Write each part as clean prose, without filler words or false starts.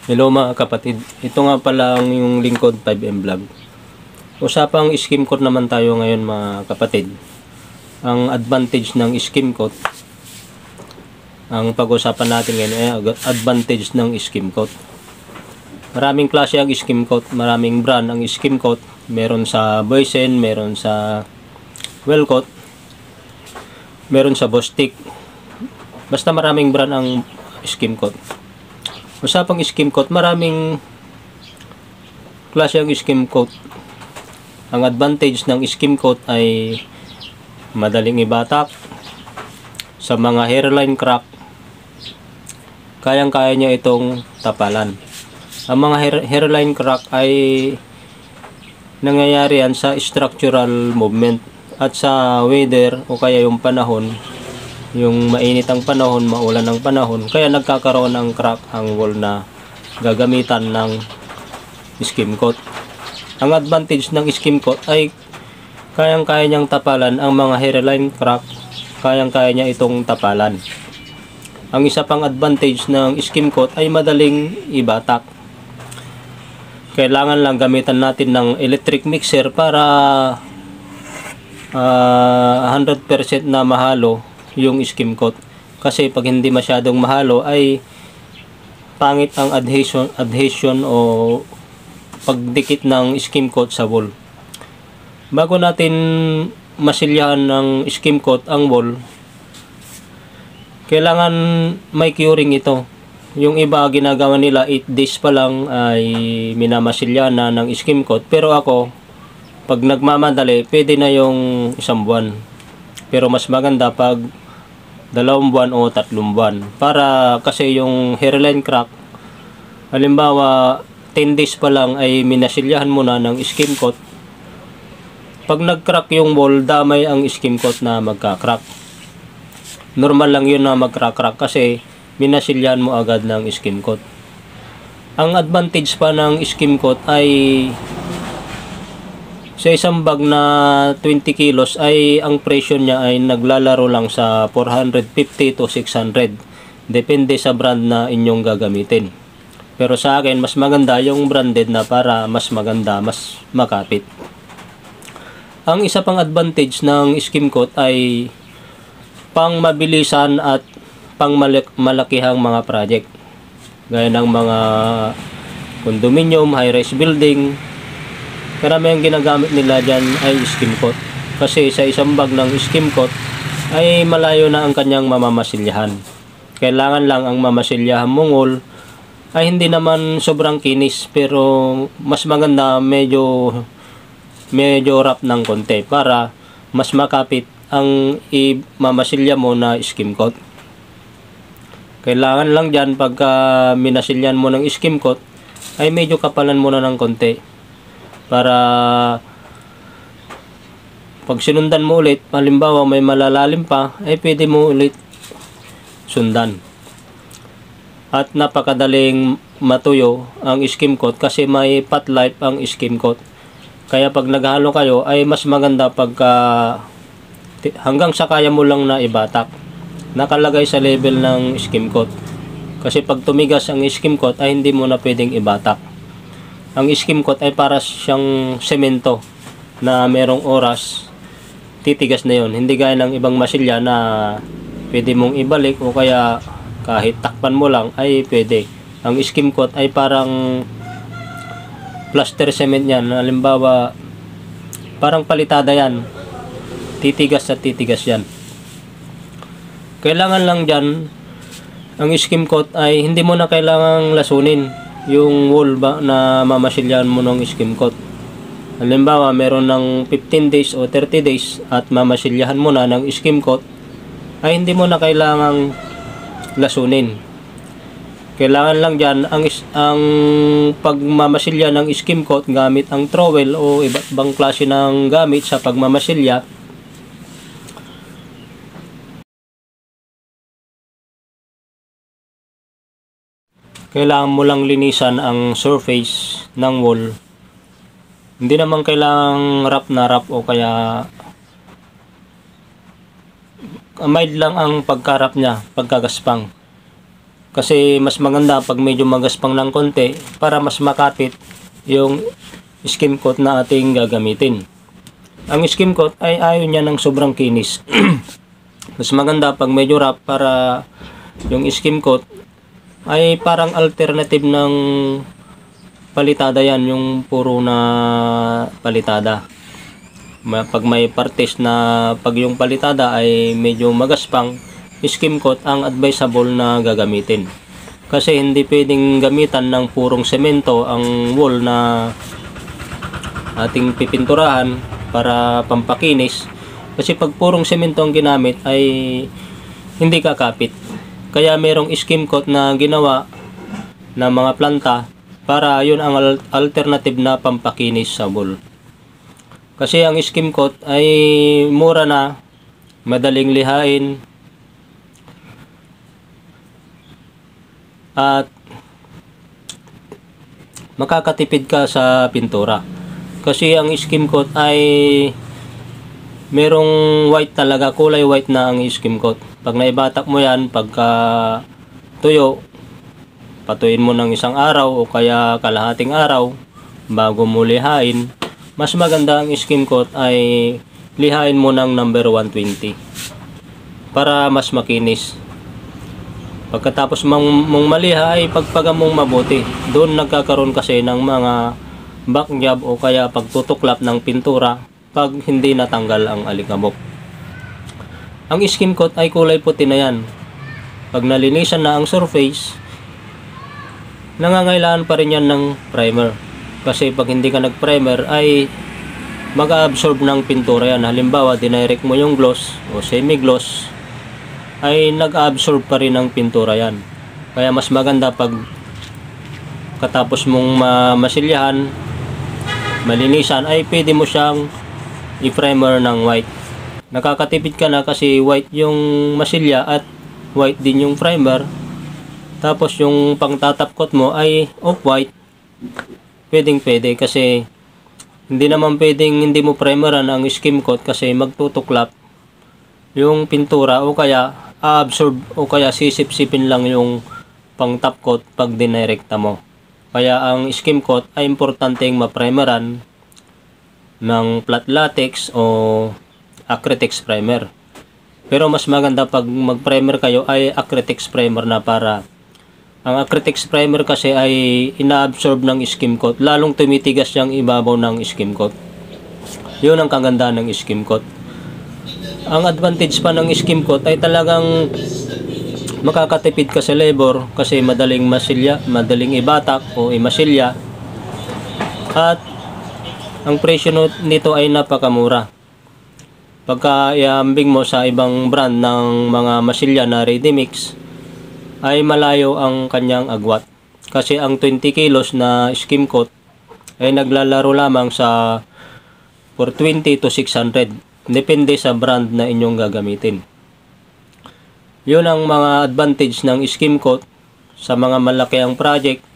Hello mga kapatid, ito nga pala ang yung lingkod 5M Vlog. Usapang skim coat naman tayo ngayon mga kapatid. Ang advantage ng skim coat, ang pag-usapan natin ngayon ay advantage ng skim coat. Maraming klase ang skim coat, maraming brand ang skim coat. Meron sa Boysen, meron sa Wellcoat, meron sa Bostik. Basta maraming brand ang skim coat. Usapang skim coat, maraming klase ang skim coat. Ang advantage ng skim coat ay madaling ibatak. Sa mga hairline crack, kayang-kaya niya itong tapalan. Ang mga hairline crack ay nangyayari yan sa structural movement at sa weather o kaya yung panahon. Yung mainit ang panahon, maulan ang panahon, kaya nagkakaroon ng crack ang wall na gagamitan ng skim coat. Ang advantage ng skim coat ay kayang-kaya niyang tapalan ang mga hairline crack, kayang-kaya niya itong tapalan. Ang isa pang advantage ng skim coat ay madaling ibatak. Kailangan lang gamitan natin ng electric mixer para 100% na mahalo yung skim coat, kasi pag hindi masyadong mahalo ay pangit ang adhesion o pagdikit ng skim coat sa wall. Bago natin masilyahan ng skim coat ang wall, kailangan may curing ito. Yung iba ginagawa nila 8 days pa lang ay minamasilyahan na ng skim coat, pero ako pag nagmamadali pwede na yung 1 buwan, pero mas maganda pag 2 buwan o 3 buwan, para kasi yung hairline crack, halimbawa 10 days pa lang ay minasilyahan mo na ng skim coat, pag nag-crack yung wall, damay ang skim coat na magka-crack. Normal lang yun na magka-crack kasi minasilyahan mo agad ng skim coat. Ang advantage pa ng skim coat ay sa isang bag na 20 kilos ay ang presyo niya ay naglalaro lang sa 450 to 600. Depende sa brand na inyong gagamitin. Pero sa akin, mas maganda yung branded na para mas maganda, mas makapit. Ang isa pang advantage ng skim coat ay pang mabilisan at pang malakihang mga project. Gaya ng mga condominium, high-rise building, karami ang ginagamit nila dyan ay skim coat. Kasi sa isang bag ng skim coat ay malayo na ang kanyang mamamasilyahan. Kailangan lang ang mamasilyahan mong wall ay hindi naman sobrang kinis, pero mas maganda medyo rough ng konti para mas makapit ang mamasilya mo na skim coat. Kailangan lang dyan pagka minasilyan mo ng skim coat ay medyo kapalan mo na ng konti, para pag sinundan mo ulit, halimbawa may malalalim pa, ay pwede mo ulit sundan. At napakadaling matuyo ang skim coat kasi may pot life ang skim coat. Kaya pag naghalo kayo ay mas maganda pagka hanggang sa kaya mo lang na ibatak, nakalagay sa level ng skim coat. Kasi pag tumigas ang skim coat ay hindi mo na pwedeng ibatak. Ang skim coat ay para siyang semento na merong oras, titigas na yon. Hindi gaya ng ibang masilya na pwede mong ibalik o kaya kahit takpan mo lang ay pwede. Ang skim coat ay parang plaster cement yan. Halimbawa, parang palitada yan. Titigas at titigas yan. Kailangan lang dyan, ang skim coat ay hindi mo na kailangang lasunin yung wall ba na mamasilyahan mo ng skim coat. Halimbawa, meron ng 15 days o 30 days at mamasilyahan mo na ng skim coat, ay hindi mo na kailangang lasunin. Kailangan lang dyan ang pagmamasilya ng skim coat gamit ang trowel o iba't ibang klase ng gamit sa pagmamasilya. Kailangan mo lang linisan ang surface ng wall. Hindi naman kailangang rough na rough o kaya mild lang ang pagkarap niya, pagkagaspang. Kasi mas maganda pag medyo magaspang ng konti para mas makapit yung skim coat na ating gagamitin. Ang skim coat ay ayaw niya ng sobrang kinis. Mas maganda pag medyo rough para yung skim coat ay parang alternative ng palitada yan, yung puro na palitada. Pag may partes na pag yung palitada ay medyo magaspang, skim coat ang advisable na gagamitin. Kasi hindi pwedeng gamitan ng purong semento ang wall na ating pipinturahan para pampakinis. Kasi pag purong semento ang ginamit ay hindi kakapit. Kaya merong skim coat na ginawa na mga planta para yun ang alternative na pampakinis sa wall. Kasi ang skim coat ay mura na, madaling lihain, at makakatipid ka sa pintura. Kasi ang skim coat ay merong white talaga, kulay white na ang skim coat. Pag naibatak mo yan, pagka tuyo, patuyin mo ng isang araw o kaya kalahating araw bago mo lihain. Mas maganda ang skim coat ay lihain mo ng number 120 para mas makinis. Pagkatapos mong maliha ay pagpaga mong mabuti. Doon nagkakaroon kasi ng mga back job o kaya pagtutuklap ng pintura pag hindi natanggal ang alikabok. Ang skim coat ay kulay puti na yan. Pag nalinisan na ang surface, nangangailangan pa rin yan ng primer. Kasi pag hindi ka nag-primer ay mag-absorb ng pintura yan. Halimbawa, dinirect mo yung gloss o semi-gloss, ay nag-absorb pa rin ng pintura yan. Kaya mas maganda pag katapos mong masilyahan, malinisan, ay pwede mo siyang i-primer ng white. Nakakatipid ka na kasi white yung masilya at white din yung primer. Tapos yung pangtatapkot mo ay off-white. Pwedeng-pwede kasi hindi naman pwedeng hindi mo primeran ang skim coat kasi magtutuklap yung pintura o kaya absorb o kaya sisip-sipin lang yung pang top coat pag dinirekta mo. Kaya ang skim coat ay importanteng ma-primeran ng flat latex o Acrytex primer. Pero mas maganda pag mag-primer kayo ay Acrytex primer na, para ang Acrytex primer kasi ay ina-absorb ng skim coat, lalong tumitigas yung ibabaw ng skim coat. Yun ang kagandahan ng skim coat. Ang advantage pa ng skim coat ay talagang makakatipid ka sa labor kasi madaling masilya, madaling ibatak o imasilya, at ang presyo nito ay napakamura. Pagka iambing mo sa ibang brand ng mga masilya na ready mix ay malayo ang kanyang agwat. Kasi ang 20 kilos na skim coat ay naglalaro lamang sa 420 to 600. Depende sa brand na inyong gagamitin. Yun ang mga advantage ng skim coat sa mga malaki ang project,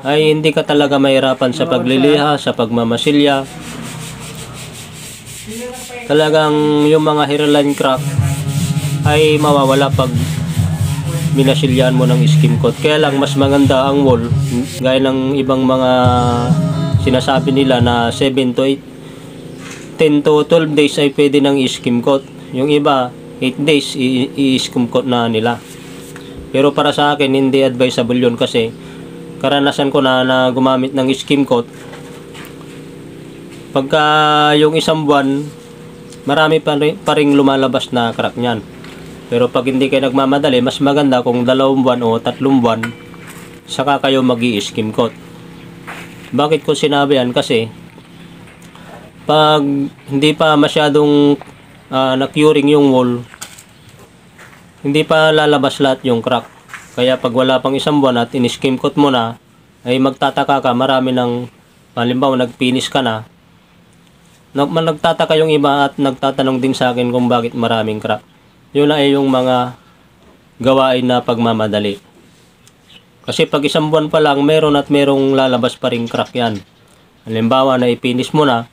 ay hindi ka talaga mahirapan sa pagliliha, sa pagmamasilya. Talagang yung mga hairline crack ay mawawala pag minasilyahan mo ng skim coat. Kaya lang mas maganda ang wall, gaya ng ibang mga sinasabi nila na 7 to 8, 10 to 12 days ay pwede ng skim coat. Yung iba 8 days i-skim coat na nila. Pero para sa akin hindi advisable yun kasi karanasan ko na gumamit ng skim coat. Pagka yung isang buwan, marami pa ring lumalabas na crack niyan. Pero pag hindi kayo nagmamadali, mas maganda kung 2 buwan o 3 buwan saka kayo mag-i-skim coat. Bakit ko sinabi yan? Kasi pag hindi pa masyadong na-curing yung wall, hindi pa lalabas lahat yung crack. Kaya pag wala pang 1 buwan at in-skim coat mo na, ay magtataka ka, marami ng, halimbawa nagpinis ka na, nagtataka yung iba at nagtatanong din sa akin kung bakit maraming crack. Yun na ay yung mga gawain na pagmamadali. Kasi pag 1 buwan pa lang, meron at merong lalabas pa ring crack yan. Halimbawa na ipinis mo na,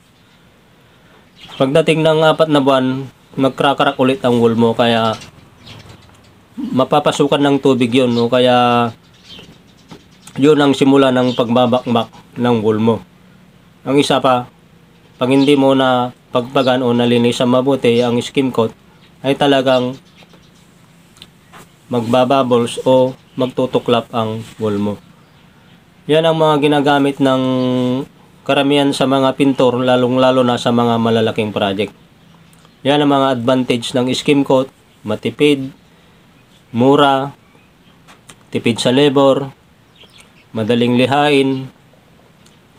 pagdating ng 4 na buwan, magkrakrak ulit ang wool mo. Kaya mapapasukan ng tubig yun, no? Kaya yun ang simula ng pagbabakbak ng wool mo. Ang isa pa, pag hindi mo na pagpagan o nalinisan mabuti ang skim coat, ay talagang magbabubbles o magtutuklap ang wool mo. Yan ang mga ginagamit ng karamihan sa mga pintor, lalong-lalo na sa mga malalaking project. Yan ang mga advantage ng skim coat: matipid, mura, tipid sa labor, madaling lihain,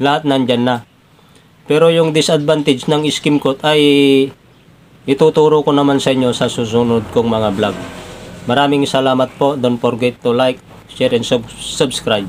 lahat nandyan na. Pero yung disadvantage ng skim coat ay ituturo ko naman sa inyo sa susunod kong mga vlog. Maraming salamat po. Don't forget to like, share, and subscribe.